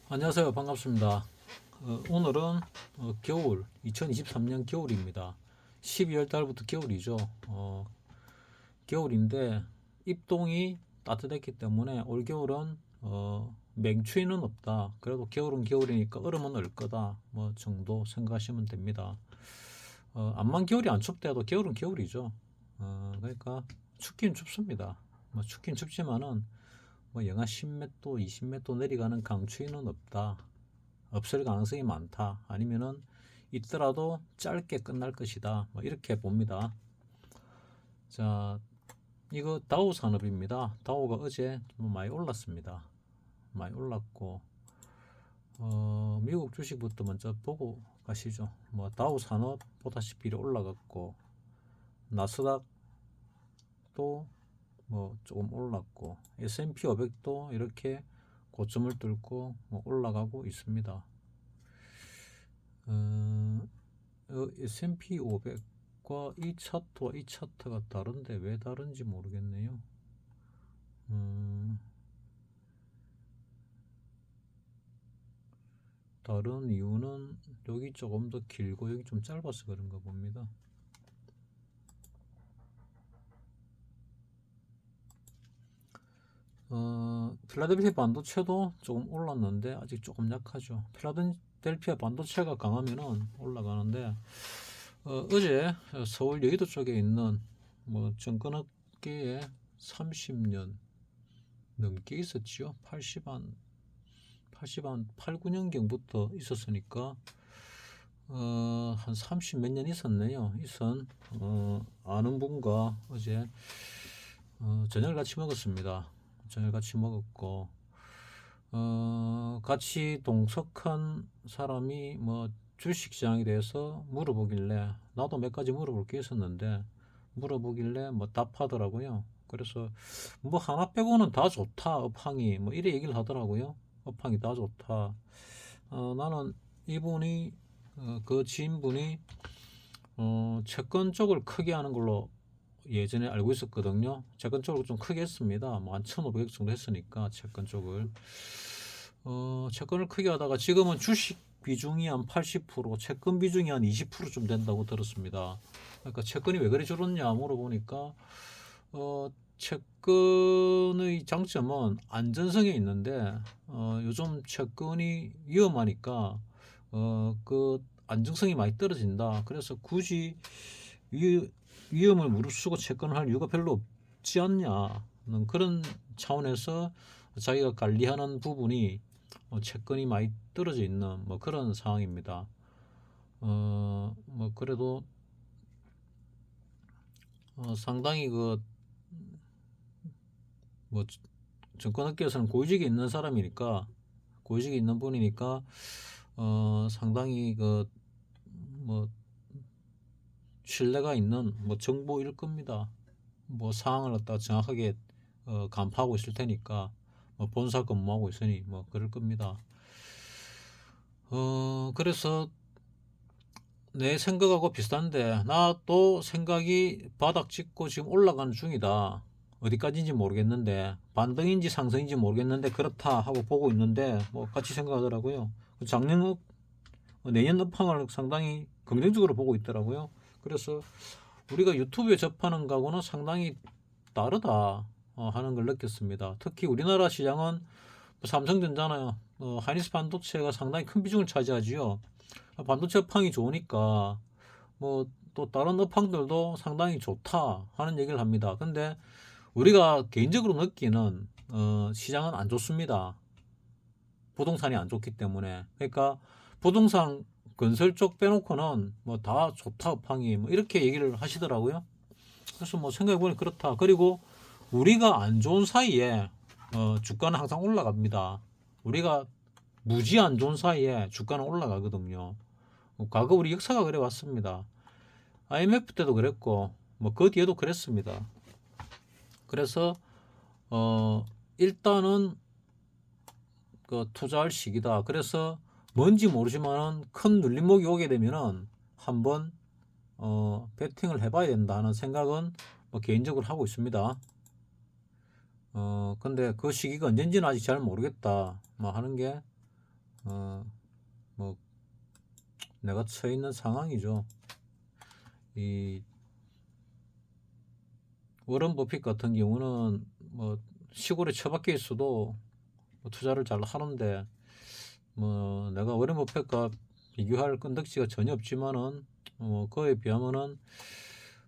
안녕하세요. 반갑습니다. 오늘은 겨울 2023년 겨울입니다. 12월 달부터 겨울이죠. 겨울인데 입동이 따뜻했기 때문에 올 겨울은 맹추위는 없다. 그래도 겨울은 겨울이니까 얼음은 얼 거다. 뭐 정도 생각하시면 됩니다. 암만 겨울이 안 춥대도 겨울은 겨울이죠. 그러니까 춥긴 춥습니다. 뭐 춥긴 춥지만은 뭐 영하 10m, 20m 내려가는 강추위는 없다. 없을 가능성이 많다. 아니면은 있더라도 짧게 끝날 것이다. 뭐 이렇게 봅니다. 자, 이거 다우 산업입니다. 다우가 어제 좀 많이 올랐습니다. 많이 올랐고, 미국 주식부터 먼저 보고 가시죠. 뭐 다우 산업 보다시피 올라갔고, 나스닥도 뭐 조금 올랐고, S&P 500도 이렇게 고점을 뚫고 뭐 올라가고 있습니다. S&P 500과 이 차트와 이 차트가 다른데 왜 다른지 모르겠네요. 다른 이유는 여기 조금 더 길고 여기 좀 짧아서 그런가 봅니다. 필라델피아 반도체도 조금 올랐는데 아직 조금 약하죠. 필라델피아 반도체가 강하면은 올라가는데 어제 서울 여의도 쪽에 있는 뭐 정권업계에 30년 넘게 있었지요. 8, 9년경부터 있었으니까 한 30 몇 년 있었네요. 아는 분과 어제 저녁을 같이 먹었습니다. 저녁 같이 먹었고 같이 동석한 사람이 뭐 주식시장에 대해서 물어보길래 나도 몇 가지 물어볼 게 있었는데 물어보길래 뭐 답하더라고요. 그래서 뭐 하나 빼고는 다 좋다 업황이 뭐 이래 얘기를 하더라고요. 업황이 다 좋다. 나는 이분이 그 지인분이 채권 쪽을 크게 하는 걸로 예전에 알고 있었거든요. 채권 쪽을 좀 크게 했습니다. 뭐 한 1,500억 정도 했으니까 채권 쪽을 채권을 크게 하다가 지금은 주식 비중이 한 80%, 채권 비중이 한 20%좀 된다고 들었습니다. 그러니까 채권이 왜 그리 줄었냐 물어보니까 채권의 장점은 안전성에 있는데 요즘 채권이 위험하니까 그 안정성이 많이 떨어진다. 그래서 굳이 위험을 무릅쓰고 채권을 할 이유가 별로 없지 않냐는 그런 차원에서 자기가 관리하는 부분이 채권이 많이 떨어져 있는 뭐 그런 상황입니다. 뭐 그래도 상당히 그 뭐 정권업계에서는 고위직에 있는 사람이니까 고위직에 있는 분이니까 상당히 그 뭐 신뢰가 있는 뭐 정보일 겁니다. 뭐 사항을 갖다 정확하게 간파하고 있을 테니까 뭐 본사 근무하고 있으니 뭐 그럴 겁니다. 그래서 내 생각하고 비슷한데 나도 생각이 바닥 찍고 지금 올라가는 중이다. 어디까지인지 모르겠는데 반등인지 상승인지 모르겠는데 그렇다 하고 보고 있는데 뭐 같이 생각하더라고요. 작년 내년 업황을 상당히 긍정적으로 보고 있더라고요. 그래서 우리가 유튜브에 접하는 거하고는 상당히 다르다 하는 걸 느꼈습니다. 특히 우리나라 시장은 삼성전자나 하이닉스 반도체가 상당히 큰 비중을 차지하지요. 반도체 업황이 좋으니까 뭐 또 다른 업황들도 상당히 좋다 하는 얘기를 합니다. 근데 우리가 개인적으로 느끼는 시장은 안 좋습니다. 부동산이 안 좋기 때문에. 그러니까 부동산 건설 쪽 빼놓고는 뭐 다 좋다 업황이 뭐 이렇게 얘기를 하시더라고요. 그래서 뭐 생각해보니 그렇다. 그리고 우리가 안 좋은 사이에 주가는 항상 올라갑니다. 우리가 무지 안 좋은 사이에 주가는 올라가거든요. 과거 우리 역사가 그래 왔습니다. IMF 때도 그랬고 뭐 그 뒤에도 그랬습니다. 그래서 일단은 그 투자할 시기다. 그래서 뭔지 모르지만은 큰 눌림목이 오게 되면은 한번 배팅을 해봐야 된다는 생각은 뭐 개인적으로 하고 있습니다. 근데 그 시기가 언젠지는 아직 잘 모르겠다. 뭐 하는 게 뭐 내가 처해 있는 상황이죠. 이 워런 버핏 같은 경우는 뭐 시골에 처박혀 있어도 뭐 투자를 잘 하는데, 뭐 내가 워런 버핏과 비교할 건덕지가 전혀 없지만은 그에 비하면은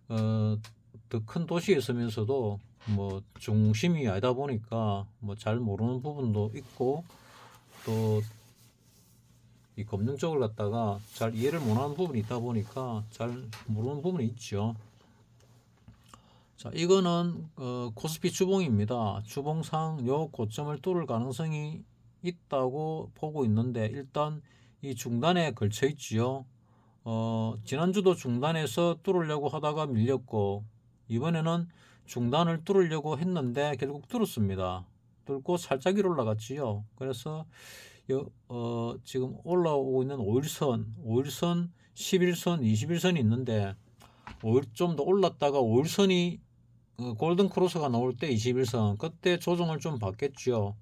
더 큰 도시에 있으면서도 뭐 중심이 아니다 보니까 뭐 잘 모르는 부분도 있고, 또 이 금융 쪽을 갖다가 잘 이해를 못하는 부분이 있다 보니까 잘 모르는 부분이 있죠. 자, 이거는 코스피 주봉입니다. 주봉상 요 고점을 뚫을 가능성이 있다고 보고 있는데, 일단 이 중단에 걸쳐 있지요. 지난주도 중단에서 뚫으려고 하다가 밀렸고, 이번에는 중단을 뚫으려고 했는데 결국 뚫었습니다. 뚫고 살짝 위로 올라갔지요. 그래서 지금 올라오고 있는 5일선, 11선, 21선이 있는데, 5일 좀 더 올랐다가 5일선이 골든 크로스가 나올 때 21선, 그때 조정을 좀 받겠죠.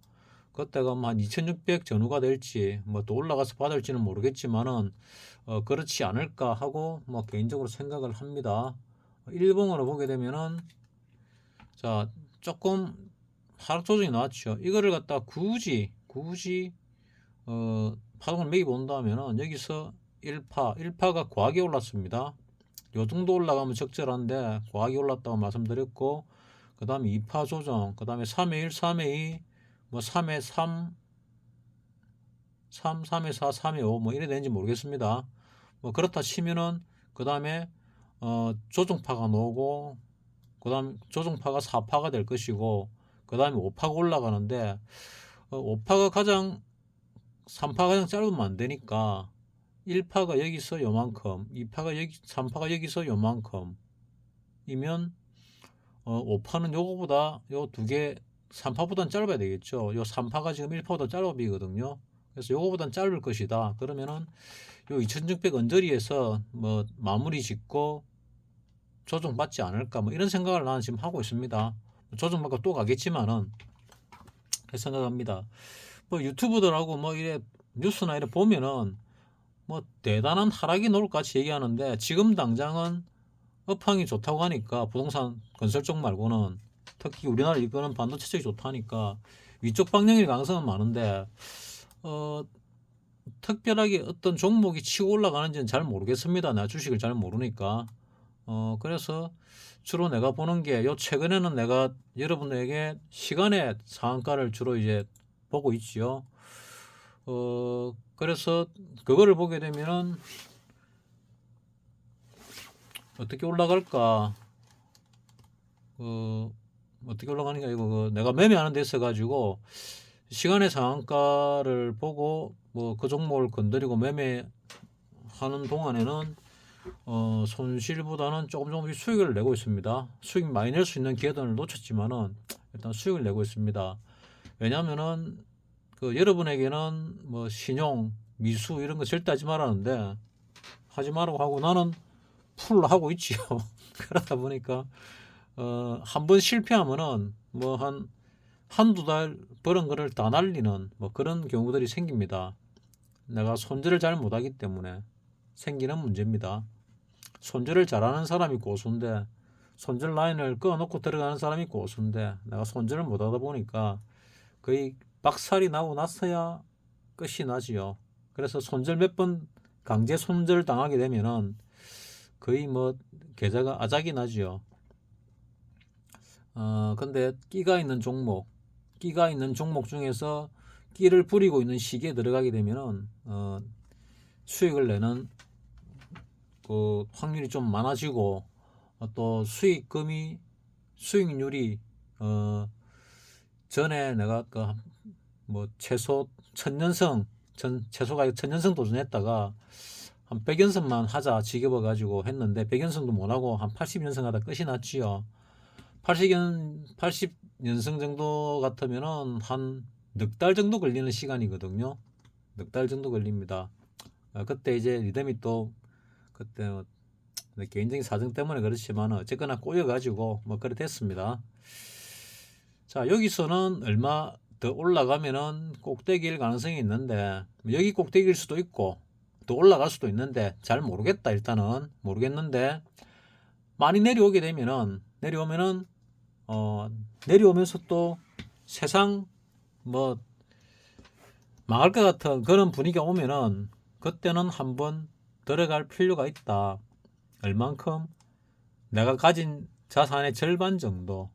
그때가 한 2600 전후가 될지 뭐 또 올라가서 받을지는 모르겠지만은 그렇지 않을까 하고 뭐 개인적으로 생각을 합니다. 일봉으로 보게 되면은, 자, 조금 하락 조정이 나왔죠. 이거를 갖다 굳이 파동을 매기 본다면은 여기서 1파가 과하게 올랐습니다. 요 정도 올라가면 적절한데 과하게 올랐다고 말씀드렸고, 그 다음에 2파 조정, 그 다음에 3회 1, 3회 2, 뭐 3회 3, 3회 4, 3회 5, 뭐 이래 되는지 모르겠습니다. 뭐 그렇다 치면은 그 다음에 조정파가 나오고, 그 다음 조정파가 4파가 될 것이고, 그 다음에 5파가 올라가는데, 5파가 가장 3파가 가장 짧으면 안 되니까 1파가 여기서 요만큼, 2파가 여기, 3파가 여기서 요만큼 이면 5파는 요거보다 요 두 개 3파보다는 짧아야 되겠죠. 요 3파가 지금 1파보다 짧아 보이거든요. 그래서 요거보다는 짧을 것이다. 그러면은 요 2600 언저리에서 뭐 마무리 짓고 조정받지 않을까, 뭐 이런 생각을 나는 지금 하고 있습니다. 조정받고 또 가겠지만은 생각합니다. 뭐 유튜브들하고 뭐 이래 뉴스나 이래 보면은 뭐 대단한 하락이 나올 것 같이 얘기하는데, 지금 당장은 업황이 좋다고 하니까 부동산 건설 쪽 말고는, 특히 우리나라 이거는 반도체 쪽이 좋다니까 위쪽 방향일 가능성은 많은데, 특별하게 어떤 종목이 치고 올라가는지는 잘 모르겠습니다. 내가 주식을 잘 모르니까. 그래서 주로 내가 보는 게, 요 최근에는 내가 여러분에게 시간의 상한가를 주로 이제 보고 있지요. 그래서 그거를 보게 되면은 어떻게 올라갈까, 어떻게 올라가는가, 이거 내가 매매하는 데 있어 가지고 시간의 상한가를 보고 뭐 그 종목을 건드리고 매매하는 동안에는 손실보다는 조금씩 수익을 내고 있습니다. 수익 많이 낼 수 있는 기회들을 놓쳤지만은 일단 수익을 내고 있습니다. 왜냐면은 여러분에게는 뭐 신용, 미수 이런 거 절대 하지 말라는데 하지 말라고 하고 나는 풀로 하고 있지요. 그러다 보니까 한 번 실패하면은 뭐 한두 달 버는 거를 다 날리는 뭐 그런 경우들이 생깁니다. 내가 손질을 잘 못하기 때문에 생기는 문제입니다. 손질을 잘하는 사람이 고수인데, 손질 라인을 꺼놓고 들어가는 사람이 고수인데, 내가 손질을 못하다 보니까 거의 박살이 나고 나서야 끝이 나지요. 그래서 손절 몇 번 강제 손절 당하게 되면은 거의 뭐 계좌가 아작이 나지요. 근데 끼가 있는 종목 중에서 끼를 부리고 있는 시기에 들어가게 되면은 수익을 내는 그 확률이 좀 많아지고, 또 수익률이 전에 내가 그 뭐 최소 최소가 1000연승 도전했다가 한 100연승만 하자 지겨워 가지고 했는데 100연승도 못 하고 한 80연승 하다 끝이 났지요. 80연승 정도 같으면은 한 넉 달 정도 걸리는 시간이거든요. 넉 달 정도 걸립니다. 그때 이제 리듬이 또 그때 개인적인 사정 때문에 그렇지만 어쨌거나 꼬여가지고 뭐 그래 됐습니다. 자, 여기서는 얼마 더 올라가면은 꼭대기일 가능성이 있는데 여기 꼭대기일 수도 있고 더 올라갈 수도 있는데 잘 모르겠다. 일단은 모르겠는데 많이 내려오면은 내려오면서 또 세상 뭐 망할 것 같은 그런 분위기가 오면은 그때는 한번 들어갈 필요가 있다. 얼만큼? 내가 가진 자산의 절반 정도.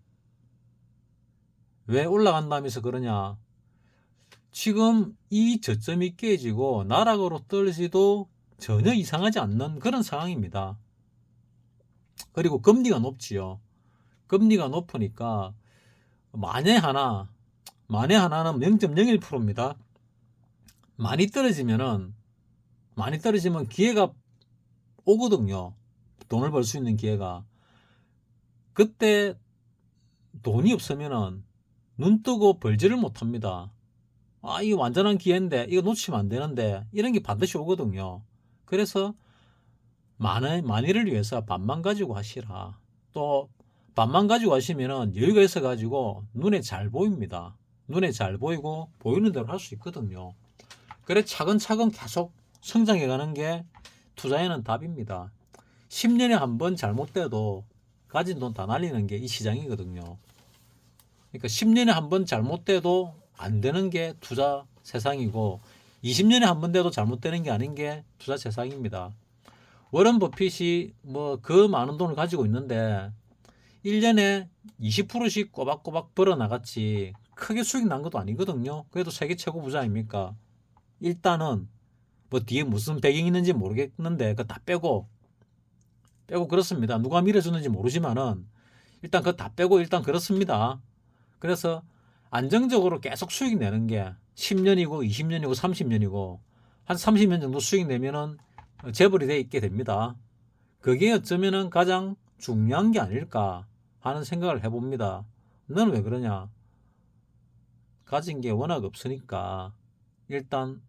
왜 올라간다면서 그러냐? 지금 이 저점이 깨지고 나락으로 떨어지도 전혀 이상하지 않는 그런 상황입니다. 그리고 금리가 높지요. 금리가 높으니까 만에 하나는 0.01%입니다. 많이 떨어지면 기회가 오거든요. 돈을 벌 수 있는 기회가. 그때 돈이 없으면은 눈 뜨고 벌지를 못합니다. 아, 이거 완전한 기회인데 이거 놓치면 안 되는데 이런 게 반드시 오거든요. 그래서 만일을 위해서 반만 가지고 하시라. 또 반만 가지고 하시면은 여유가 있어 가지고 눈에 잘 보입니다. 눈에 잘 보이고 보이는 대로 할 수 있거든요. 그래 차근차근 계속 성장해 가는 게 투자에는 답입니다. 10년에 한 번 잘못돼도 가진 돈 다 날리는 게 이 시장이거든요. 그러니까 10년에 한 번 잘못돼도 안 되는 게 투자 세상이고 20년에 한 번 돼도 잘못되는 게 아닌 게 투자 세상입니다. 워런 버핏이 뭐 그 많은 돈을 가지고 있는데 1년에 20%씩 꼬박꼬박 벌어 나갔지 크게 수익 난 것도 아니거든요. 그래도 세계 최고 부자 아닙니까? 일단은 뭐 뒤에 무슨 배경이 있는지 모르겠는데 그거 다 빼고 그렇습니다. 누가 밀어주는지 모르지만은 일단 그거 다 빼고 일단 그렇습니다. 그래서 안정적으로 계속 수익 내는 게 10년이고 20년이고 30년이고 한 30년 정도 수익 내면은 재벌이 돼 있게 됩니다. 그게 어쩌면은 가장 중요한 게 아닐까 하는 생각을 해봅니다. 너는 왜 그러냐? 가진 게 워낙 없으니까 일단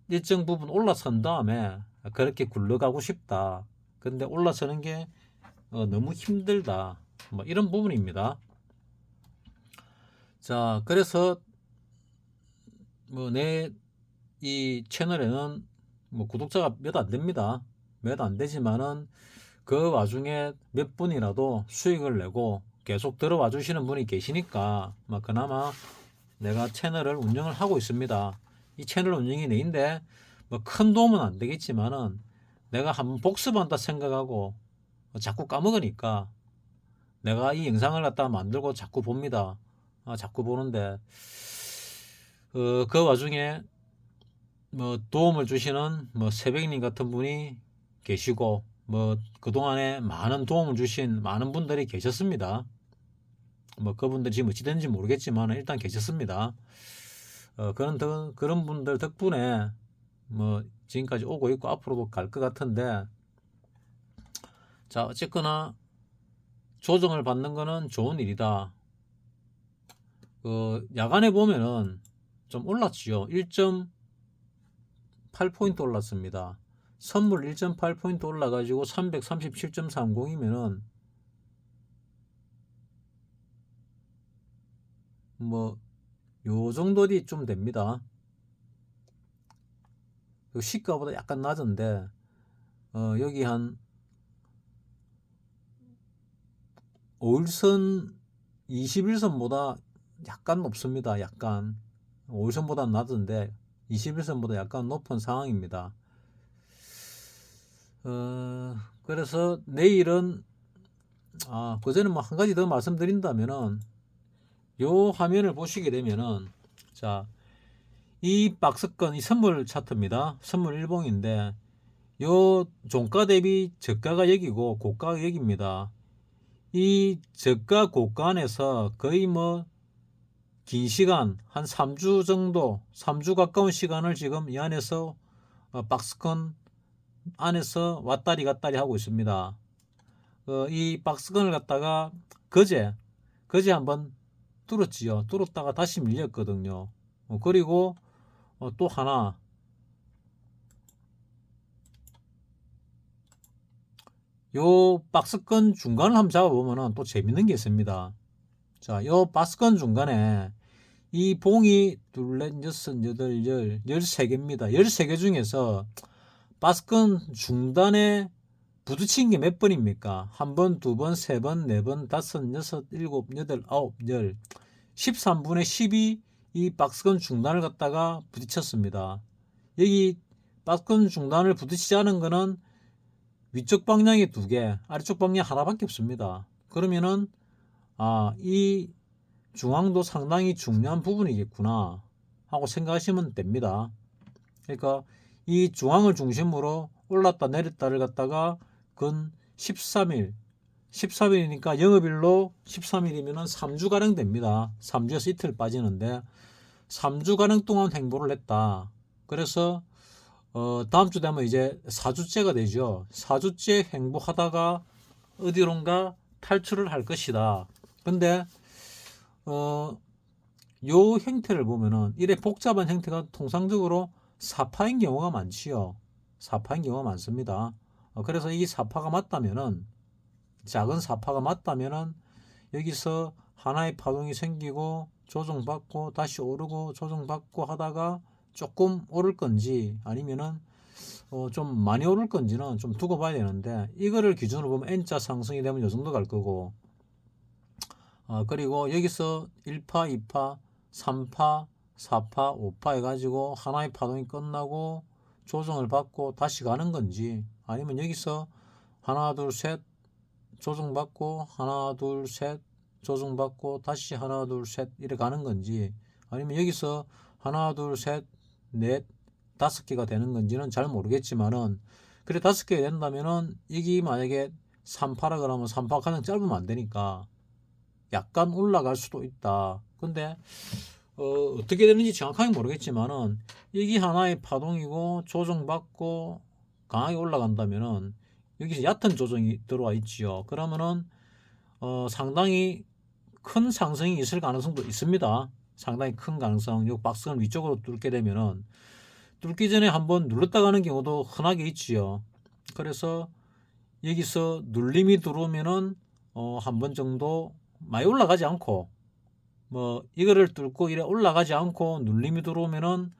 일정 부분 올라선 다음에 그렇게 굴러가고 싶다. 근데 올라서는 게 너무 힘들다. 뭐 이런 부분입니다. 자, 그래서 뭐 내 이 채널에는 뭐 구독자가 몇 안 됩니다. 몇 안 되지만은 그 와중에 몇 분이라도 수익을 내고 계속 들어와 주시는 분이 계시니까 뭐 그나마 내가 채널을 운영을 하고 있습니다. 이 채널 운영이 내인데 뭐 큰 도움은 안 되겠지만은 내가 한번 복습한다 생각하고 자꾸 까먹으니까 내가 이 영상을 갖다 만들고 자꾸 봅니다. 자꾸 보는데 그 와중에 뭐 도움을 주시는 뭐 새벽님 같은 분이 계시고 뭐 그동안에 많은 도움을 주신 많은 분들이 계셨습니다. 뭐 그분들 지금 어찌 됐는지 모르겠지만 일단 계셨습니다. 그런 분들 덕분에 뭐 지금까지 오고 있고 앞으로도 갈 것 같은데 자 어쨌거나 조정을 받는 거는 좋은 일이다. 야간에 보면은 좀 올랐지요. 1.8포인트 올랐습니다. 선물 1.8포인트 올라가지고 337.30이면은 뭐 요 정도이 좀 됩니다. 시가보다 약간 낮은데 여기 한 5일선 21선보다 약간 높습니다. 약간 5일선보다 낮은데 21선보다 약간 높은 상황입니다. 그래서 내일은 그 전에 뭐 한 가지 더 말씀드린다면은 요 화면을 보시게 되면은 자, 이 박스권 이 선물 차트입니다. 선물 일봉인데 요 종가 대비 저가가 여기고 고가가 여기입니다. 이 저가 고가안에서 거의 뭐 긴 시간 한 3주 정도 3주 가까운 시간을 지금 이 안에서 박스권 안에서 왔다리 갔다리 하고 있습니다. 이 박스권을 갖다가 거제 한번 뚫었지요. 뚫었다가 다시 밀렸거든요. 그리고 또 하나 요 박스권 중간을 한번 잡아보면 또 재밌는 게 있습니다. 자, 요 박스권 중간에 이 봉이 둘넷 여섯 여덟 열 13개입니다. 13개 중에서 박스권 중단에 부딪힌 게 몇 번입니까? 한 번, 두 번, 세 번, 네 번, 다섯, 여섯, 일곱, 여덟, 아홉, 열. 13분의 10이 이 박스권 중단을 갖다가 부딪혔습니다. 여기 박스권 중단을 부딪히지 않은 거는 위쪽 방향이 2개, 아래쪽 방향 하나밖에 없습니다. 그러면은 이 중앙도 상당히 중요한 부분이겠구나 하고 생각하시면 됩니다. 그러니까 이 중앙을 중심으로 올랐다 내렸다를 갖다가 근 13일 13일이니까 영업일로 13일이면 3주가량 됩니다. 3주에서 이틀 빠지는데 3주가량 동안 행보를 했다. 그래서 다음 주 되면 이제 4주째가 되죠. 4주째 행보하다가 어디론가 탈출을 할 것이다. 근데 요 형태를 보면은 이래 복잡한 형태가 통상적으로 사파인 경우가 많지요. 사파인 경우가 많습니다. 그래서 이 사파가 맞다면은, 작은 사파가 맞다면은 여기서 하나의 파동이 생기고 조정받고 다시 오르고 조정받고 하다가 조금 오를 건지 아니면은 좀 많이 오를 건지는 좀 두고 봐야 되는데, 이거를 기준으로 보면 N자 상승이 되면 요 정도 갈 거고, 그리고 여기서 1파, 2파, 3파, 4파, 5파 해가지고 하나의 파동이 끝나고 조정을 받고 다시 가는 건지, 아니면 여기서 하나, 둘, 셋 조정받고 하나, 둘, 셋 조정받고 다시 하나, 둘, 셋 이렇게 가는 건지, 아니면 여기서 하나, 둘, 셋, 넷, 5개가 되는 건지는 잘 모르겠지만은, 그래 5개 된다면은 여기 만약에 3파라 그러면 3파 가장 짧으면 안 되니까 약간 올라갈 수도 있다. 근데 어떻게 되는지 정확하게 모르겠지만은 이게 하나의 파동이고 조정받고 강하게 올라간다면은 여기서 얕은 조정이 들어와 있지요. 그러면은 상당히 큰 상승이 있을 가능성도 있습니다. 상당히 큰 가능성. 요 박스권 위쪽으로 뚫게 되면은 뚫기 전에 한번 눌렀다 가는 경우도 흔하게 있지요. 그래서 여기서 눌림이 들어오면은 한 번 정도 많이 올라가지 않고, 뭐 이거를 뚫고 이래 올라가지 않고 눌림이 들어오면은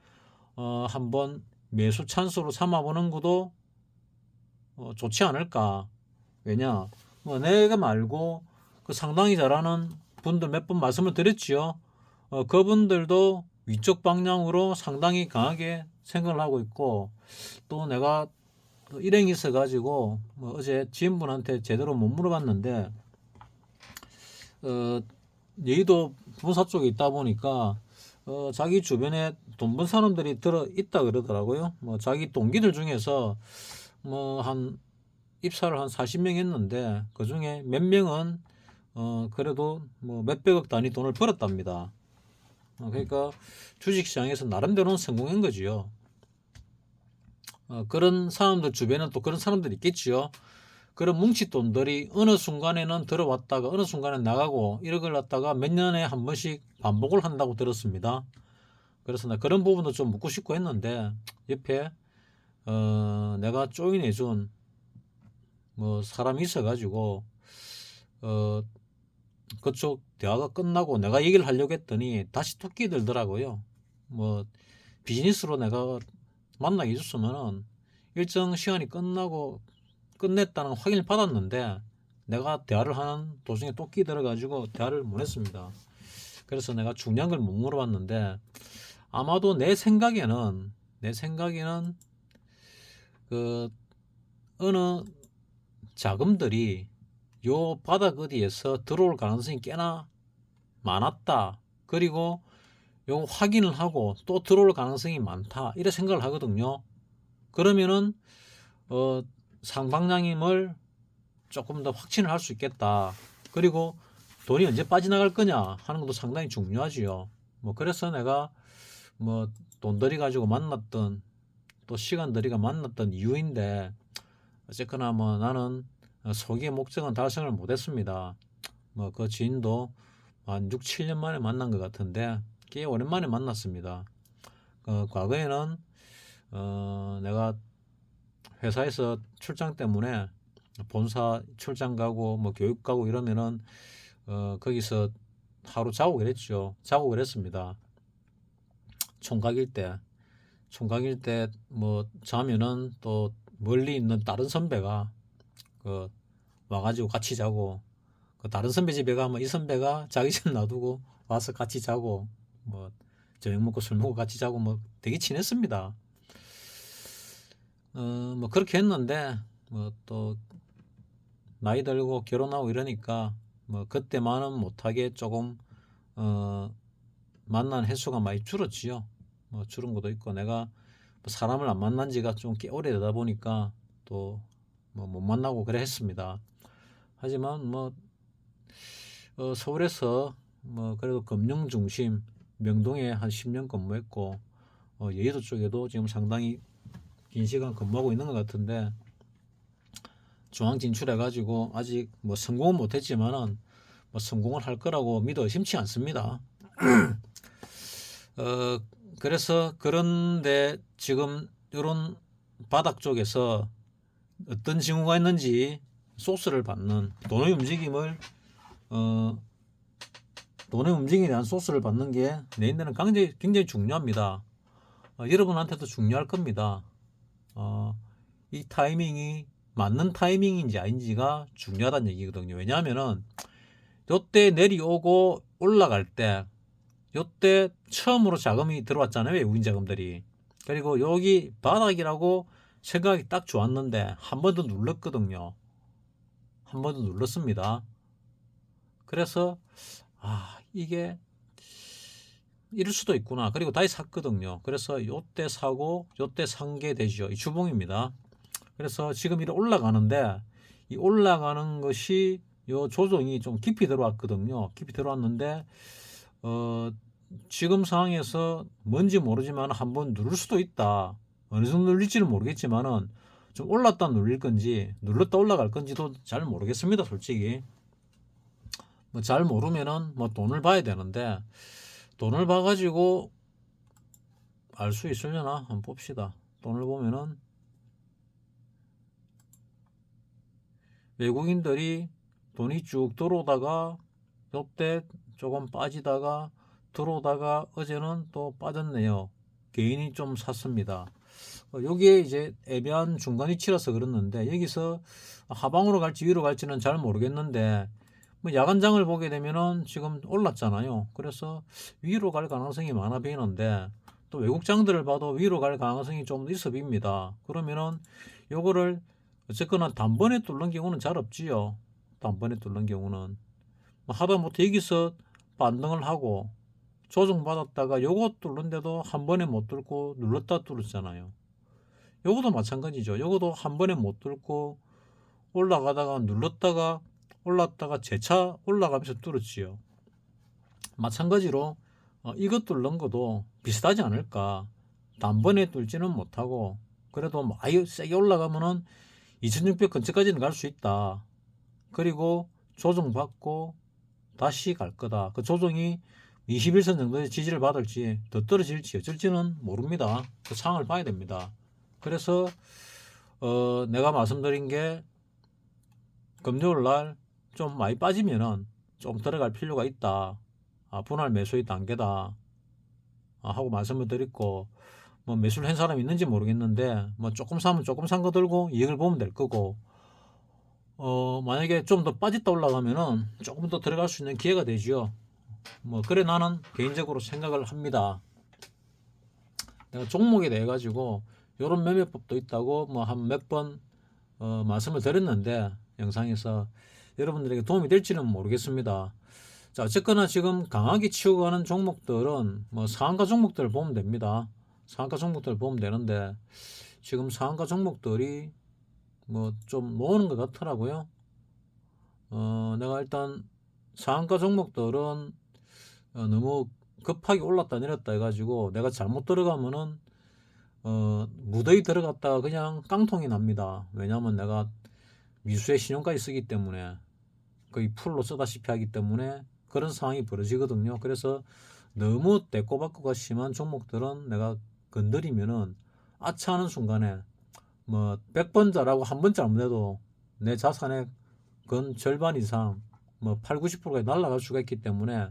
한번 매수 찬스로 삼아보는 것도 좋지 않을까. 왜냐, 뭐 내가 말고 그 상당히 잘하는 분들 몇 번 말씀을 드렸지요. 그분들도 위쪽 방향으로 상당히 강하게 생각을 하고 있고, 또 내가 일행이 있어가지고 뭐 어제 지인분한테 제대로 못 물어봤는데, 여의도 본사 쪽에 있다 보니까 자기 주변에 돈 번 사람들이 들어 있다 그러더라고요. 뭐 자기 동기들 중에서 뭐 한 입사를 한 40명 했는데 그 중에 몇 명은 그래도 뭐 몇백억 단위 돈을 벌었답니다. 그러니까 주식시장에서 나름대로는 성공한 거지요. 그런 사람들 주변에는 또 그런 사람들이 있겠지요. 그런 뭉칫돈들이 어느 순간에는 들어왔다가 어느 순간에 나가고 이걸 갖다가 몇 년에 한 번씩 반복을 한다고 들었습니다. 그래서 나 그런 부분도 좀 묻고 싶고 했는데, 옆에 내가 조인해준 뭐 사람이 있어가지고 그쪽 대화가 끝나고 내가 얘기를 하려고 했더니 다시 툭기 들더라고요. 뭐 비즈니스로 내가 만나게 해줬으면은 일정 시간이 끝나고 끝냈다는 확인을 받았는데, 내가 대화를 하는 도중에 또 끼들어가지고 대화를 못 했습니다. 그래서 내가 중요한 걸 못 물어봤는데, 아마도 내 생각에는 그 어느 자금들이 요 바닥 어디에서 들어올 가능성이 꽤나 많았다. 그리고 요 확인을 하고 또 들어올 가능성이 많다. 이렇게 생각을 하거든요. 그러면은 상방향임을 조금 더 확신을 할 수 있겠다. 그리고 돈이 언제 빠져나갈 거냐 하는 것도 상당히 중요하지요. 뭐 그래서 내가 뭐 돈 들이 가지고 만났던, 또 시간 들이가 만났던 이유인데, 어쨌거나 뭐 나는 소기의 목적은 달성을 못했습니다. 뭐 그 지인도 한 6, 7년 만에 만난 것 같은데 꽤 오랜만에 만났습니다. 과거에는 내가 회사에서 출장 때문에 본사 출장 가고 뭐 교육 가고 이러면은 거기서 하루 자고 그랬죠. 자고 그랬습니다. 총각일 때 뭐 자면은 또 멀리 있는 다른 선배가 그 와가지고 같이 자고, 그 다른 선배 집에 가면 이 선배가 자기 집 놔두고 와서 같이 자고, 뭐 저녁 먹고 술 먹고 같이 자고, 뭐 되게 친했습니다. 뭐 그렇게 했는데 뭐 또 나이 들고 결혼하고 이러니까 뭐 그때만은 못하게 조금 만난 횟수가 많이 줄었지요. 뭐 줄은 것도 있고, 내가 사람을 안 만난 지가 좀 꽤 오래되다 보니까 또 뭐 못 만나고 그래 했습니다. 하지만 뭐 서울에서 뭐 그래도 금융 중심 명동에 한 10년 근무했고, 여의도 쪽에도 지금 상당히 긴 시간 근무하고 있는 것 같은데, 중앙 진출해 가지고 아직 뭐 성공은 못했지만은 뭐 성공을 할 거라고 믿어 의심치 않습니다. 그래서 그런데 지금 이런 바닥 쪽에서 어떤 징후가 있는지 소스를 받는 돈의 움직임을 돈의 움직임에 대한 소스를 받는 게 내인데는 굉장히 중요합니다. 여러분한테도 중요할 겁니다. 이 타이밍이 맞는 타이밍인지 아닌지가 중요하다는 얘기거든요. 왜냐하면은 요때 내려오고 올라갈 때, 요때 처음으로 자금이 들어왔잖아요, 외국인 자금들이. 그리고 여기 바닥이라고 생각이 딱 좋았는데 한 번 더 눌렀거든요. 한 번 더 눌렀습니다. 그래서 이게 이럴 수도 있구나. 그리고 다시 샀거든요. 그래서 요때 사고 요때 산 게 되죠. 이 주봉입니다. 그래서 지금 이렇게 올라가는데, 이 올라가는 것이 요 조정이 좀 깊이 들어왔거든요. 깊이 들어왔는데 지금 상황에서 뭔지 모르지만 한번 누를 수도 있다. 어느 정도 눌릴지는 모르겠지만은 좀 올랐다 눌릴 건지 눌렀다 올라갈 건지도 잘 모르겠습니다, 솔직히. 뭐 잘 모르면은 뭐 돈을 봐야 되는데, 돈을 봐가지고 알 수 있으려나 한번 봅시다. 돈을 보면은 외국인들이 돈이 쭉 들어오다가 요때 조금 빠지다가 들어오다가 어제는 또 빠졌네요. 개인이 좀 샀습니다. 여기에 이제 애매한 중간 위치라서 그렇는데, 여기서 하방으로 갈지 위로 갈지는 잘 모르겠는데, 뭐 야간장을 보게 되면은 지금 올랐잖아요. 그래서 위로 갈 가능성이 많아 보이는데, 또 외국장들을 봐도 위로 갈 가능성이 좀 있어 보입니다. 그러면은 요거를 어쨌거나 단번에 뚫는 경우는 잘 없지요. 단번에 뚫는 경우는 하다못해 여기서 반등을 하고 조정받았다가 요거 뚫는데도 한 번에 못 뚫고 눌렀다 뚫었잖아요. 요것도 마찬가지죠. 요것도 한 번에 못 뚫고 올라가다가 눌렀다가 올랐다가 재차 올라가면서 뚫었지요. 마찬가지로 이것 뚫는 것도 비슷하지 않을까. 단번에 뚫지는 못하고 그래도 많이 세게 올라가면은 2600 근처까지는 갈 수 있다. 그리고 조정받고 다시 갈 거다. 그 조정이 21선 정도의 지지를 받을지 더 떨어질지 어쩔지는 모릅니다. 그 상황을 봐야 됩니다. 그래서 내가 말씀드린 게 금요일 날 좀 많이 빠지면은 좀 들어갈 필요가 있다. 분할 매수의 단계다. 하고 말씀을 드렸고, 뭐 매수를 한 사람이 있는지 모르겠는데 뭐 조금 사면 조금 산 거 들고 이익을 보면 될 거고, 만약에 좀 더 빠졌다 올라가면은 조금 더 들어갈 수 있는 기회가 되죠. 뭐 그래 나는 개인적으로 생각을 합니다. 내가 종목에 대해 가지고 이런 매매법도 있다고 뭐 한 몇 번 말씀을 드렸는데 영상에서 여러분들에게 도움이 될지는 모르겠습니다. 자, 어쨌거나 지금 강하게 치고 가는 종목들은 뭐 상한가 종목들을 보면 됩니다. 상한가 종목들을 보면 되는데 지금 상한가 종목들이 뭐 좀 모으는 것 같더라고요. 내가 일단 상한가 종목들은 너무 급하게 올랐다 내렸다 해가지고 내가 잘못 들어가면은 무더위 들어갔다가 그냥 깡통이 납니다. 왜냐하면 내가 미수의 신용까지 쓰기 때문에 거의 풀로 쓰다시피 하기 때문에 그런 상황이 벌어지거든요. 그래서 너무 대꼬박꼬가 심한 종목들은 내가 건드리면은 아차하는 순간에 뭐 100번 잘하고 한 번 잘못해도 내 자산의 건 절반 이상 뭐 8, 90%까지 날아갈 수가 있기 때문에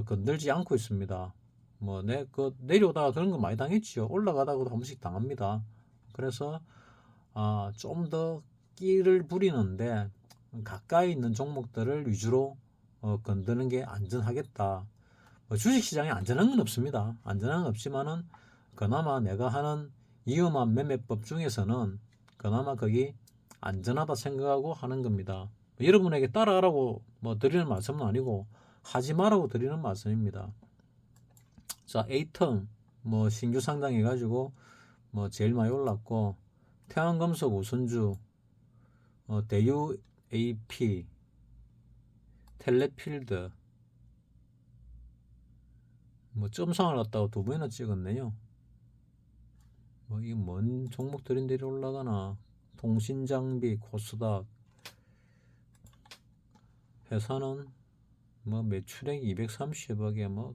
건들지 않고 있습니다. 뭐 내려오다가 그런 거 많이 당했지요. 올라가다가도 한 번씩 당합니다. 그래서 좀 더 끼를 부리는데 가까이 있는 종목들을 위주로 건드는 게 안전하겠다. 주식시장에 안전한 건 없습니다. 안전한 건 없지만은 그나마 내가 하는 위험한 매매법 중에서는 그나마 거기 안전하다 생각하고 하는 겁니다. 여러분에게 따라하라고 드리는 말씀은 아니고 하지 말라고 드리는 말씀입니다. 자, 에이텀 신규 상장해 가지고 제일 많이 올랐고, 태양금속 우선주, 대유 AP, 텔레필드 점상을 갖다가 두 번이나 찍었네요. 이게 뭔 종목들인데 이리 올라가나. 통신장비, 코스닥. 회사는 매출액 230억에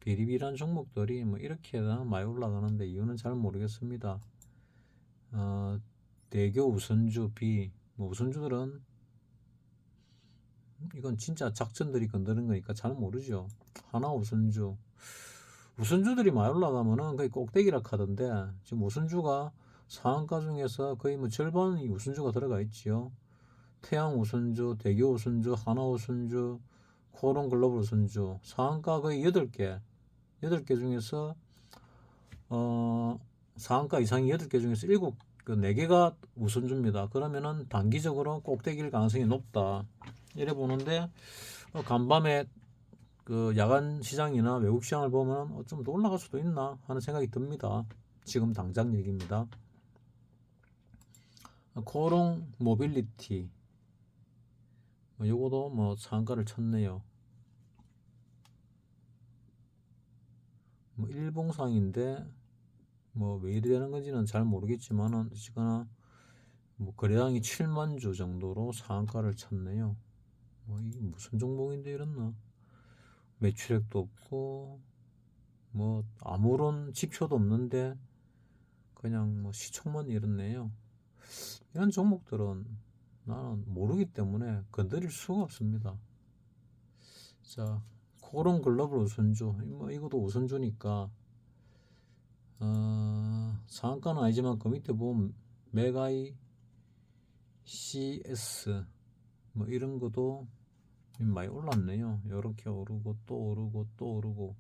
비리비리한 종목들이 이렇게 많이 올라가는데 이유는 잘 모르겠습니다. 대교 우선주 B, 우선주들은 이건 진짜 작전들이 건드는 거니까 잘 모르죠. 하나 우선주들이 많이 올라가면은 거의 꼭대기라 하던데, 지금 우선주가 상한가 중에서 거의 절반이 우선주가 들어가 있지요. 태양 우선주, 대교 우선주, 하나 우선주, 코론 글로벌 우선주, 상한가 거의 8개 중에서 상한가 이상이 8개 중에서 4개가 우선주입니다. 그러면은 단기적으로 꼭대기일 가능성이 높다, 이래 보는데, 간밤에 야간 시장이나 외국 시장을 보면 좀 더 올라갈 수도 있나 하는 생각이 듭니다. 지금 당장 얘기입니다. 코롱 모빌리티, 요거도 상한가를 쳤네요. 일봉상인데 왜 이리 되는 건지는 잘 모르겠지만은 어쨌거나 거래량이 7만 주 정도로 상한가를 쳤네요. 이게 무슨 종목인데 이랬나? 매출액도 없고 아무런 지표도 없는데 그냥 시총만 이렇네요. 이런 종목들은 나는 모르기 때문에 건드릴 수가 없습니다. 자, 코론 글로벌 우선주, 이것도 우선주니까 상한가는 아니지만 그 밑에 보면 메가이 CS 이런 것도 많이 올랐네요. 이렇게 오르고 또 오르고 또 오르고.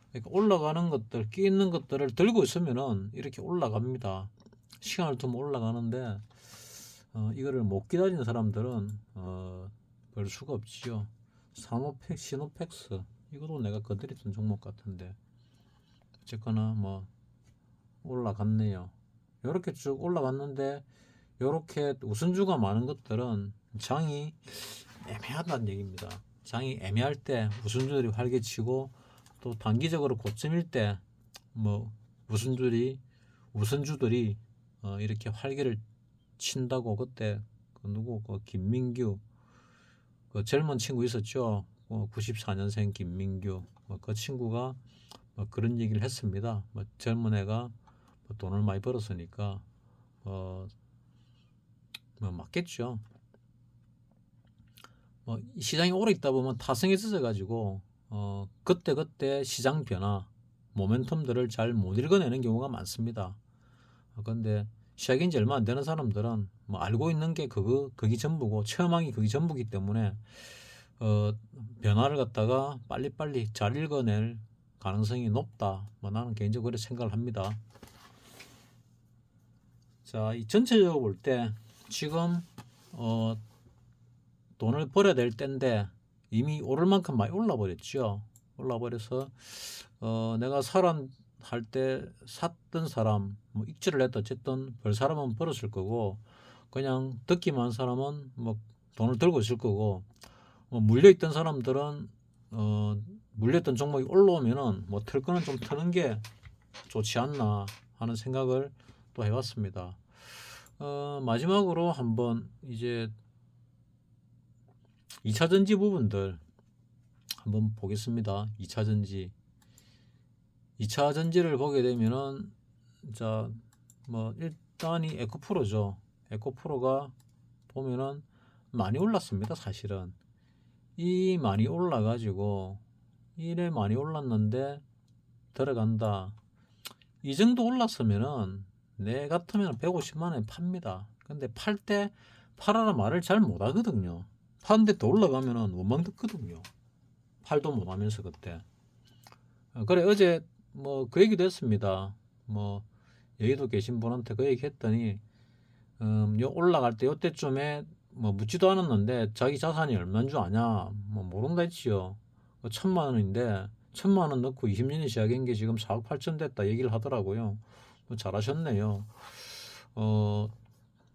그러니까 올라가는 것들, 끼 있는 것들을 들고 있으면은 이렇게 올라갑니다. 시간을 두면 올라가는데 이거를 못 기다리는 사람들은 별 수가 없지요. 시노펙스, 이것도 내가 건드렸던 종목 같은데 어쨌거나 올라갔네요. 이렇게 쭉 올라갔는데, 이렇게 우선주가 많은 것들은 장이 애매하다는 얘기입니다. 장이 애매할 때 우선주들이 활개치고, 또 단기적으로 고점일 때 우선주들이 이렇게 활개를 친다고. 그때 누구 김민규, 젊은 친구 있었죠. 94년생 김민규, 그 친구가 그런 얘기를 했습니다. 젊은 애가 돈을 많이 벌었으니까 맞겠죠. 시장이 오래 있다 보면 타성에 젖어가지고 그때 시장 변화, 모멘텀들을 잘 못 읽어내는 경우가 많습니다. 그런데 시작인 지 얼마 안 되는 사람들은 알고 있는 게 그게 전부고, 체험한 게 그게 전부기 때문에 변화를 갖다가 빨리빨리 잘 읽어낼 가능성이 높다. 나는 개인적으로 그렇게 생각을 합니다. 자, 이 전체적으로 볼 때 지금 돈을 벌어야 될 때인데 이미 오를 만큼 많이 올라버렸죠. 올라버려서 내가 할 때 샀던 사람, 익절을 했다 어쨌든 벌 사람은 벌었을 거고, 그냥 듣기만 한 사람은 돈을 들고 있을 거고, 물려있던 사람들은 물렸던 종목이 올라오면은 털 거는 좀 트는 게 좋지 않나 하는 생각을 또 해봤습니다. 마지막으로 한번 이제 2차전지 부분들 한번 보겠습니다. 2차전지를 보게 되면은, 자, 일단이 에코프로죠. 에코프로가 보면은 많이 올랐습니다. 사실은 이 많이 올라가지고 이래 많이 올랐는데 들어간다. 이 정도 올랐으면은 내 같으면 150만원에 팝니다. 근데 팔 때 팔아라 말을 잘 못하거든요. 파는데 더 올라가면은 원망 듣거든요. 팔도 못하면서 그때. 그래 어제 뭐 그 얘기도 했습니다. 뭐 여의도 계신 분한테 그 얘기 했더니 요 올라갈 때 요때쯤에 뭐 묻지도 않았는데 자기 자산이 얼마인 줄 아냐 뭐 모른다 했지요. 1,000만 원인데 1,000만 원 넣고 20년이 시작한 게 지금 4억 8천 됐다 얘기를 하더라고요. 뭐 잘하셨네요.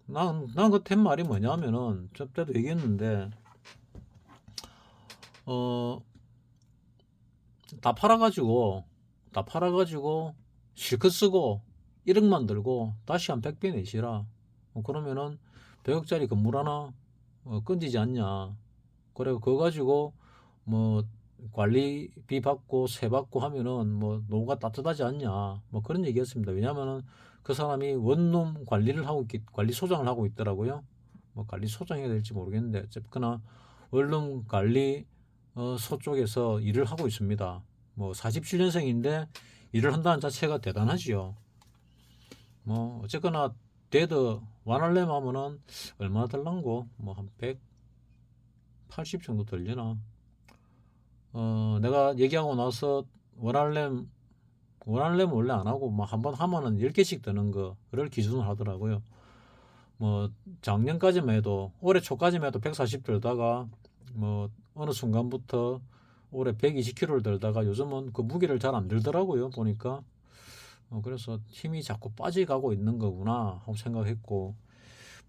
난 그때 말이 뭐냐면은 저때도 얘기했는데 다 팔아가지고 실컷 쓰고 1억만 들고 다시 한 100배 내시라. 그러면은 100억짜리 건물 하나 건지지 않냐. 그래 그거 가지고 뭐 관리비 받고 세 받고 하면은 뭐 노후가 따뜻하지 않냐. 뭐 그런 얘기였습니다. 왜냐면은 그 사람이 원룸 관리 소장을 하고 있더라고요. 뭐 관리 소장해야 될지 모르겠는데 어쨌거나 원룸 관리 소 쪽에서 일을 하고 있습니다. 뭐 47년생인데 일을 한다는 자체가 대단하지요. 뭐 어쨌거나 데드 완할렘 하면은 얼마나 들란고 뭐 한 180 정도 들려나. 내가 얘기하고 나서 원할렘 원래 안 하고 뭐 한 번 하면은 10개씩 드는 거를 기준으로 하더라고요. 뭐 작년까지만 해도 올해 초까지만 해도 140 들다가 뭐 어느 순간부터 올해 120kg를 들다가 요즘은 그 무게를 잘 안 들더라고요 보니까. 그래서 힘이 자꾸 빠져가고 있는 거구나 하고 생각했고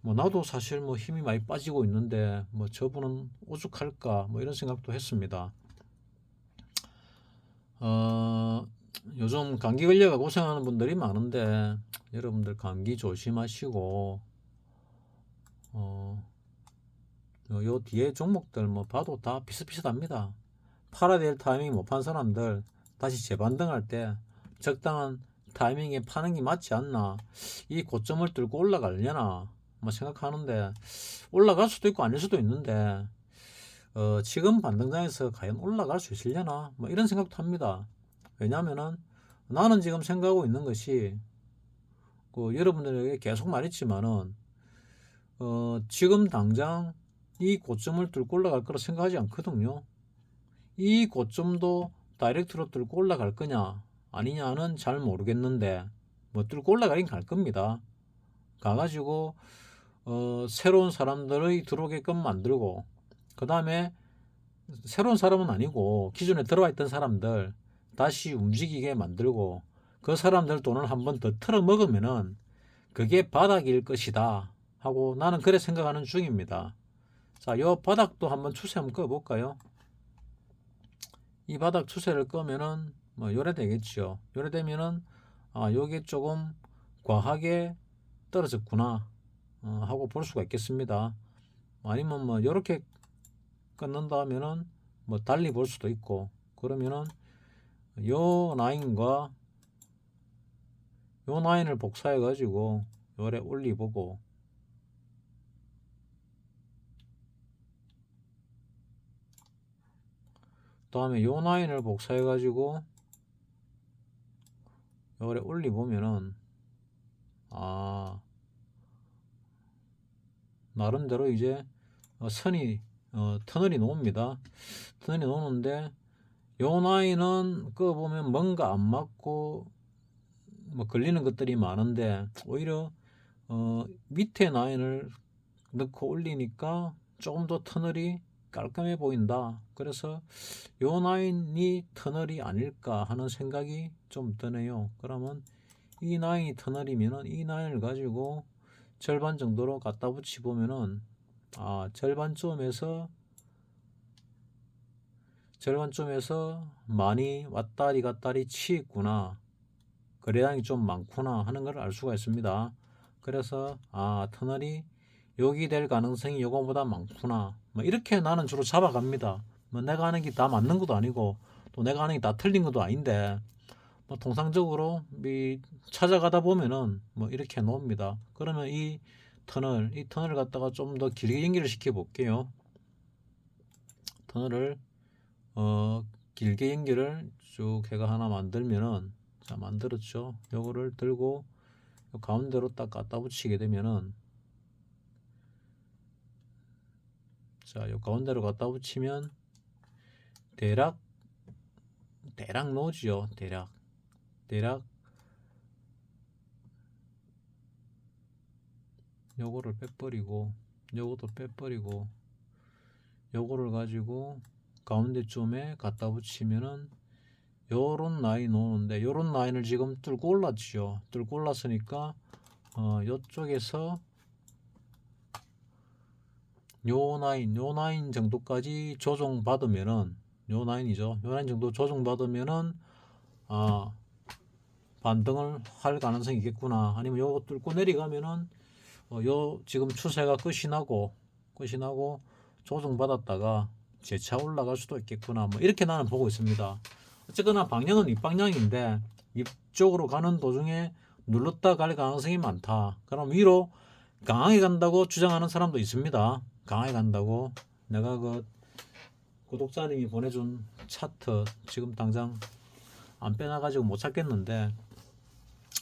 뭐 나도 사실 뭐 힘이 많이 빠지고 있는데 뭐 저분은 오죽할까 뭐 이런 생각도 했습니다. 요즘 감기 걸려가 고생하는 분들이 많은데 여러분들 감기 조심하시고 요 뒤에 종목들 뭐 봐도 다 비슷비슷합니다. 팔아야 될 타이밍 못 판 사람들 다시 재반등할 때 적당한 타이밍에 파는 게 맞지 않나. 이 고점을 뚫고 올라가려나 뭐 생각하는데 올라갈 수도 있고 아닐 수도 있는데 지금 반등장에서 과연 올라갈 수 있으려나 뭐 이런 생각도 합니다. 왜냐면은 나는 지금 생각하고 있는 것이 여러분들에게 계속 말했지만은 지금 당장 이 고점을 뚫고 올라갈 거라 생각하지 않거든요. 이 고점도 다이렉트로 뚫고 올라갈 거냐 아니냐는 잘 모르겠는데 뭐 뚫고 올라가긴 갈 겁니다. 가가지고 새로운 사람들의 들어오게끔 만들고 그 다음에 새로운 사람은 아니고 기존에 들어와 있던 사람들 다시 움직이게 만들고 그 사람들 돈을 한번 더 털어 먹으면은 그게 바닥일 것이다 하고 나는 그래 생각하는 중입니다. 자, 요 바닥도 한번 추세 한번 꺼볼까요? 이 바닥 추세를 끄면은 뭐 요래 되겠죠. 요래 되면은 요게 조금 과하게 떨어졌구나 하고 볼 수가 있겠습니다. 아니면 뭐 요렇게 끊는다 하면은 뭐 달리 볼 수도 있고 그러면은 요 라인과 요 라인을 복사해 가지고 요래 올리보고 다음에 요 라인을 복사해 가지고 요래 올리보면은 나름대로 이제 선이 터널이 놓습니다. 터널이 놓는데 요 라인은 그 보면 뭔가 안 맞고 뭐 걸리는 것들이 많은데 오히려 밑에 라인을 넣고 올리니까 조금 더 터널이 깔끔해 보인다. 그래서 요 라인이 터널이 아닐까 하는 생각이 좀 드네요. 그러면 이 라인이 터널이면은 이 라인을 가지고 절반 정도로 갖다 붙이 보면은 절반쯤에서 많이 왔다리 갔다리 치있구나. 거래량이 좀 많구나 하는 걸 알 수가 있습니다. 그래서 터널이 여기 될 가능성이 요거보다 많구나. 뭐 이렇게 나는 주로 잡아갑니다. 뭐 내가 하는 게 다 맞는 것도 아니고 또 내가 하는 게 다 틀린 것도 아닌데 뭐 통상적으로 찾아가다 보면은 뭐 이렇게 놓습니다. 그러면 이 터널을 갖다가 좀 더 길게 연기를 시켜 볼게요. 터널을 길게 연결을 쭉 해가 하나 만들면은, 자, 만들었죠. 요거를 들고 요 가운데로 딱 갖다 붙이게 되면은, 자, 요 가운데로 갖다 붙이면 대략 나오죠. 대략 요거를 빼버리고, 요것도 빼버리고, 요거를 가지고 가운데쯤에 갖다 붙이면은 요런 라인 오는데, 요런 라인을 지금 뚫고 올랐죠. 뚫고 올랐으니까 요쪽에서 요 라인 정도까지 조정 받으면은, 요 라인이죠. 요 라인 정도 조정 받으면은 반등을 할 가능성이 있겠구나. 아니면 요거 뚫고 내려가면은 요 지금 추세가 끝이 나고 조정 받았다가 재차 올라갈 수도 있겠구나. 뭐 이렇게 나는 보고 있습니다. 어쨌거나 방향은 이 방향인데 이쪽으로 가는 도중에 눌렀다 갈 가능성이 많다. 그럼 위로 강하게 간다고 주장하는 사람도 있습니다. 강하게 간다고. 내가 그 구독자님이 보내준 차트 지금 당장 안 빼놔가지고 못 찾겠는데,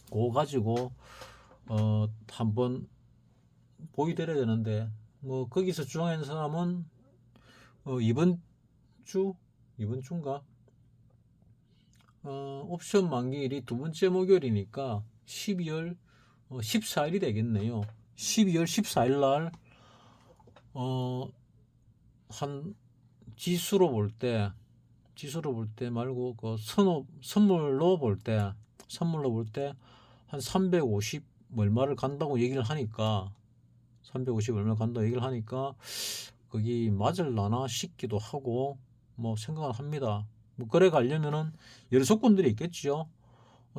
그거 가지고 한번 보여드려야 되는데, 뭐 거기서 주장하는 사람은 이번 주인가 옵션 만기일이 두 번째 목요일이니까 12월 14일이 되겠네요. 12월 14일 날 한 지수로 볼 때 말고 그 선물로 볼 때 한 350 얼마를 간다고 얘기를 하니까, 350 얼마 간다고 얘기를 하니까 거기 맞을라나 싶기도 하고 뭐 생각을 합니다. 뭐 그래 가려면은 여러 조건들이 있겠죠.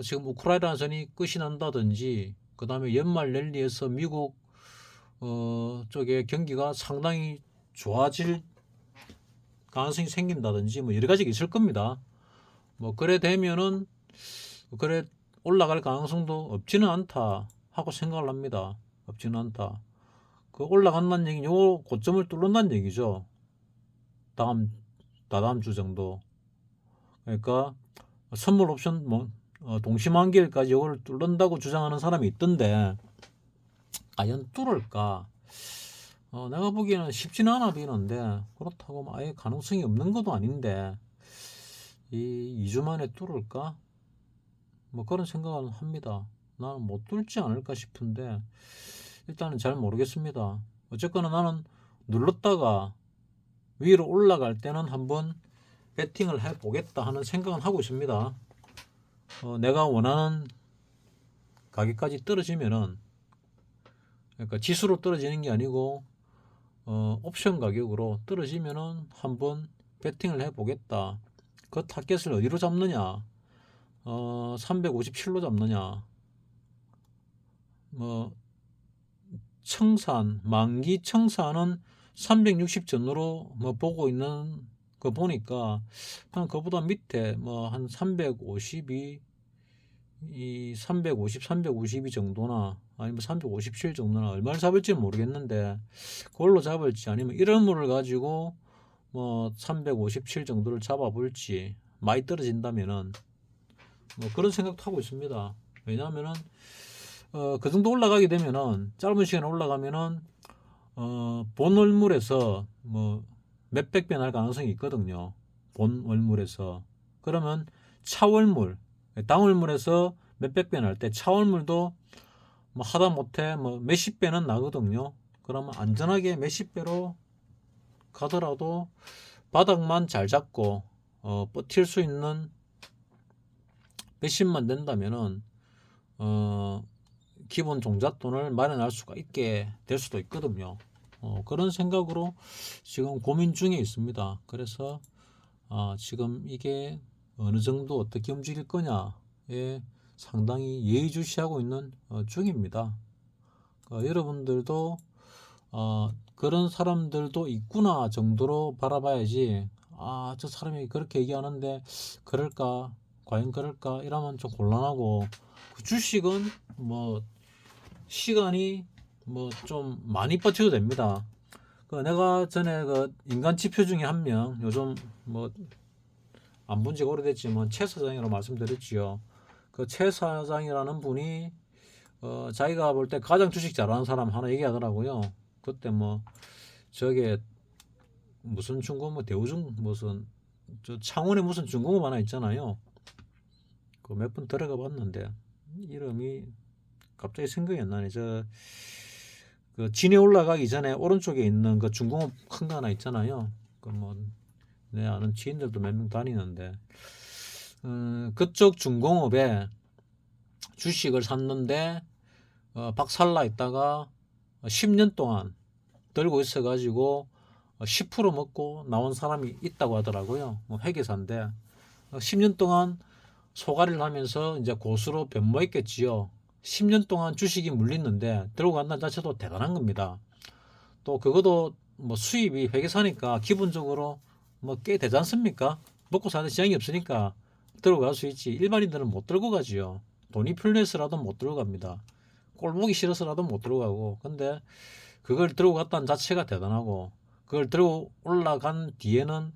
지금 우크라이나 전이 끝이 난다든지, 그 다음에 연말 랠리에서 미국 쪽에 경기가 상당히 좋아질 가능성이 생긴다든지, 뭐 여러 가지가 있을 겁니다. 뭐 그래 되면은 그래 올라갈 가능성도 없지는 않다 하고 생각을 합니다. 없지는 않다. 그 올라간다는 얘기는 요 고점을 뚫는다는 얘기죠. 다다음 주 정도. 그러니까 선물 옵션 뭐 동시만기일까지 이걸 뚫는다고 주장하는 사람이 있던데, 과연 뚫을까? 내가 보기에는 쉽지는 않아 보이는데, 그렇다고 뭐 아예 가능성이 없는 것도 아닌데, 이 2주 만에 뚫을까? 뭐 그런 생각을 합니다. 나는 못 뚫지 않을까 싶은데 일단은 잘 모르겠습니다. 어쨌거나 나는 눌렀다가 위로 올라갈 때는 한번 배팅을 해보겠다 하는 생각은 하고 있습니다. 내가 원하는 가격까지 떨어지면은, 그러니까 지수로 떨어지는 게 아니고 옵션 가격으로 떨어지면은 한번 배팅을 해보겠다. 그 타겟을 어디로 잡느냐, 357로 잡느냐, 뭐 만기 청산은 360 전후로 뭐 보고 있는 거 보니까 한 그보다 밑에 뭐 한 352, 352 정도나 아니면 357 정도나 얼마를 잡을지 모르겠는데, 그걸로 잡을지 아니면 이런 물을 가지고 뭐 357 정도를 잡아볼지, 많이 떨어진다면은 뭐 그런 생각도 하고 있습니다. 왜냐하면은 그 정도 올라가게 되면은, 짧은 시간에 올라가면은 본 월물에서 뭐 몇백 배 날 가능성이 있거든요. 본 월물에서. 그러면 차월물, 당월물에서 몇백 배 날 때 차월물도 뭐 하다못해 뭐 몇십 배는 나거든요. 그러면 안전하게 몇십 배로 가더라도 바닥만 잘 잡고 버틸 수 있는 몇십만 된다면은 기본 종잣돈을 마련할 수가 있게 될 수도 있거든요. 그런 생각으로 지금 고민 중에 있습니다. 그래서 지금 이게 어느 정도 어떻게 움직일 거냐에 상당히 예의주시하고 있는 중입니다. 여러분들도 그런 사람들도 있구나 정도로 바라봐야지, 저 사람이 그렇게 얘기하는데 그럴까, 과연 그럴까 이러면 좀 곤란하고, 그 주식은 뭐 시간이 뭐 좀 많이 버텨도 됩니다. 내가 전에 그 인간 지표 중에 한 명, 요즘 뭐 안 본 지가 오래됐지만 최 사장이라고 말씀드렸지요. 그 최 사장이라는 분이 자기가 볼 때 가장 주식 잘하는 사람 하나 얘기하더라고요. 그때 뭐 저게 무슨 중공업 대우중 무슨 저 창원에 무슨 중공업 하나 있잖아요. 그 몇 번 들어가 봤는데 이름이 갑자기 생각이 안 나네. 그 진에 올라가기 전에 오른쪽에 있는 그 중공업 큰 거 하나 있잖아요. 그 뭐 내 아는 지인들도 몇 명 다니는데 그쪽 중공업에 주식을 샀는데 박살나 있다가 10년 동안 들고 있어가지고 10% 먹고 나온 사람이 있다고 하더라고요. 뭐 회계사인데 10년 동안 소가리를 하면서 이제 고수로 변모했겠지요. 10년 동안 주식이 물렸는데 들고 간다는 자체도 대단한 겁니다. 또 그것도 뭐 수입이 회계사니까 기본적으로 뭐 꽤 되지 않습니까? 먹고 사는 지장이 없으니까 들고 갈 수 있지. 일반인들은 못 들고 가지요. 돈이 필요해서라도 못 들고 갑니다. 꼴 보기 싫어서라도 못 들고 가고. 근데 그걸 들고 갔다는 자체가 대단하고 그걸 들고 올라간 뒤에는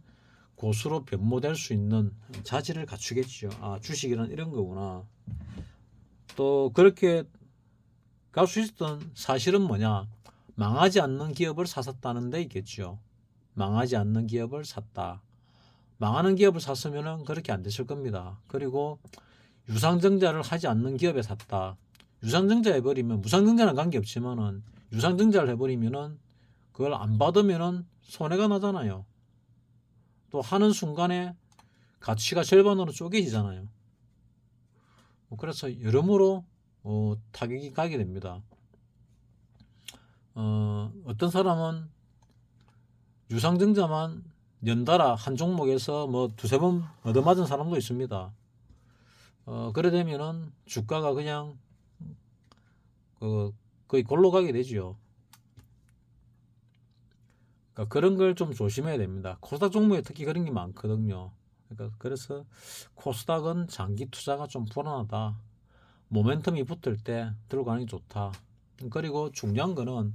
고수로 변모될 수 있는 자질을 갖추겠죠. 아, 주식이란 이런 거구나. 또 그렇게 갈 수 있었던 사실은 뭐냐? 망하지 않는 기업을 샀다는 데 있겠죠. 망하지 않는 기업을 샀다. 망하는 기업을 샀으면 그렇게 안 됐을 겁니다. 그리고 유상증자를 하지 않는 기업에 샀다. 유상증자 해버리면 무상증자는 관계없지만은 유상증자를 해버리면은 그걸 안 받으면은 손해가 나잖아요. 또 하는 순간에 가치가 절반으로 쪼개지잖아요. 그래서 여러모로 타격이 가게 됩니다. 어떤 사람은 유상증자만 연달아 한 종목에서 뭐 두세 번 얻어맞은 사람도 있습니다. 그래 되면은 주가가 그냥 거의 골로 가게 되죠. 그러니까 그런 걸 좀 조심해야 됩니다. 코스닥 종목에 특히 그런 게 많거든요. 그러니까 그래서 코스닥은 장기 투자가 좀 불안하다. 모멘텀이 붙을 때 들어가는 게 좋다. 그리고 중요한 거는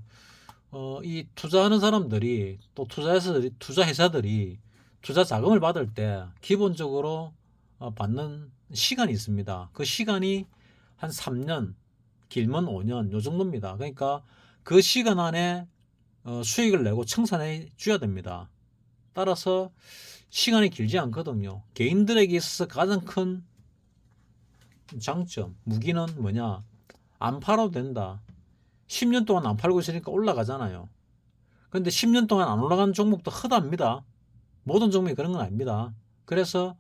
이 투자하는 사람들이 또 투자회사들이 투자 자금을 받을 때 기본적으로 받는 시간이 있습니다. 그 시간이 한 3년, 길면 5년 요 정도입니다. 그러니까 그 시간 안에 수익을 내고 청산해 줘야 됩니다. 따라서 시간이 길지 않거든요. 개인들에게 있어서 가장 큰 장점, 무기는 뭐냐? 안 팔아도 된다. 10년 동안 안 팔고 있으니까 올라가잖아요. 근데 10년 동안 안 올라간 종목도 흔합니다. 모든 종목이 그런 건 아닙니다. 그래서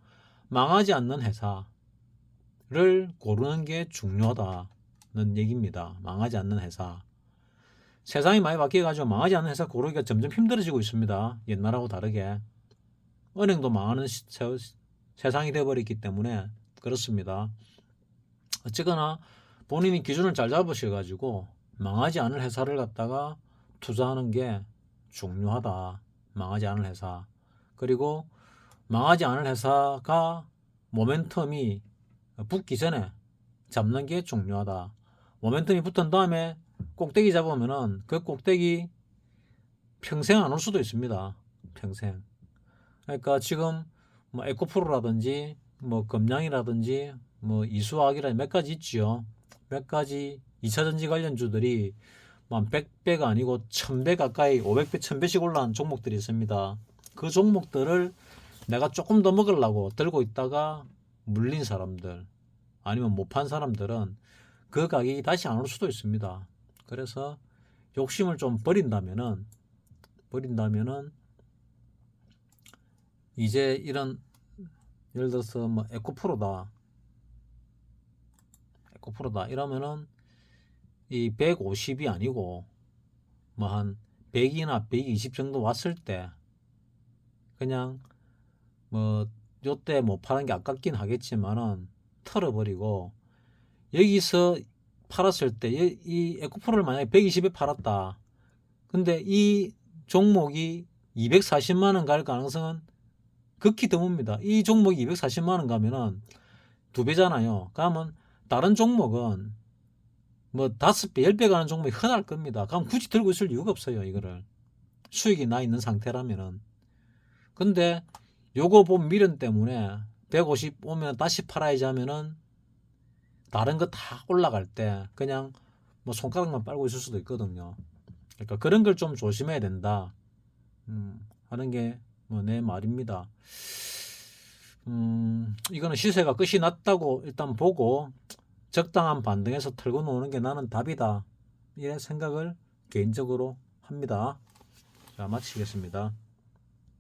망하지 않는 회사를 고르는 게 중요하다는 얘기입니다. 망하지 않는 회사. 세상이 많이 바뀌어가지고 망하지 않는 회사 고르기가 점점 힘들어지고 있습니다. 옛날하고 다르게. 은행도 망하는 세상이 되어버렸기 때문에 그렇습니다. 어쨌거나 본인이 기준을 잘 잡으셔가지고 망하지 않을 회사를 갖다가 투자하는 게 중요하다. 망하지 않을 회사. 그리고 망하지 않을 회사가 모멘텀이 붙기 전에 잡는 게 중요하다. 모멘텀이 붙은 다음에 꼭대기 잡으면은 그 꼭대기 평생 안 올 수도 있습니다. 평생. 그러니까 지금 뭐 에코프로라든지 뭐 금양이라든지 뭐 이수화학이라든지 몇 가지 있지요. 몇 가지 2차전지 관련주들이 한 100배가 아니고 1000배 가까이 500배 1000배씩 올라간 종목들이 있습니다. 그 종목들을 내가 조금 더 먹으려고 들고 있다가 물린 사람들 아니면 못 판 사람들은 그 가격이 다시 안 올 수도 있습니다. 그래서 욕심을 좀 버린다면은 이제 이런 예를 들어서 뭐 에코프로다 이러면은 이 150이 아니고 뭐 한 100이나 120 정도 왔을 때 그냥 뭐 요때 못 파는 게 아깝긴 하겠지만은 털어버리고 여기서 팔았을 때 이 에코프로를 만약에 120에 팔았다. 근데 이 종목이 240만 원 갈 가능성은 극히 드뭅니다. 이 종목이 240만 원 가면은 두 배잖아요. 그러면 다른 종목은 뭐 5배, 10배 가는 종목이 흔할 겁니다. 그럼 굳이 들고 있을 이유가 없어요, 이거를. 수익이 나 있는 상태라면은. 근데 요거 본 미련 때문에 150 오면 다시 팔아야지 하면은 다른 거 다 올라갈 때 그냥 뭐 손가락만 빨고 있을 수도 있거든요. 그러니까 그런 걸 좀 조심해야 된다. 하는 게 뭐 내 말입니다. 이거는 시세가 끝이 났다고 일단 보고 적당한 반등에서 털고 노는 게 나는 답이다. 이런 생각을 개인적으로 합니다. 자, 마치겠습니다.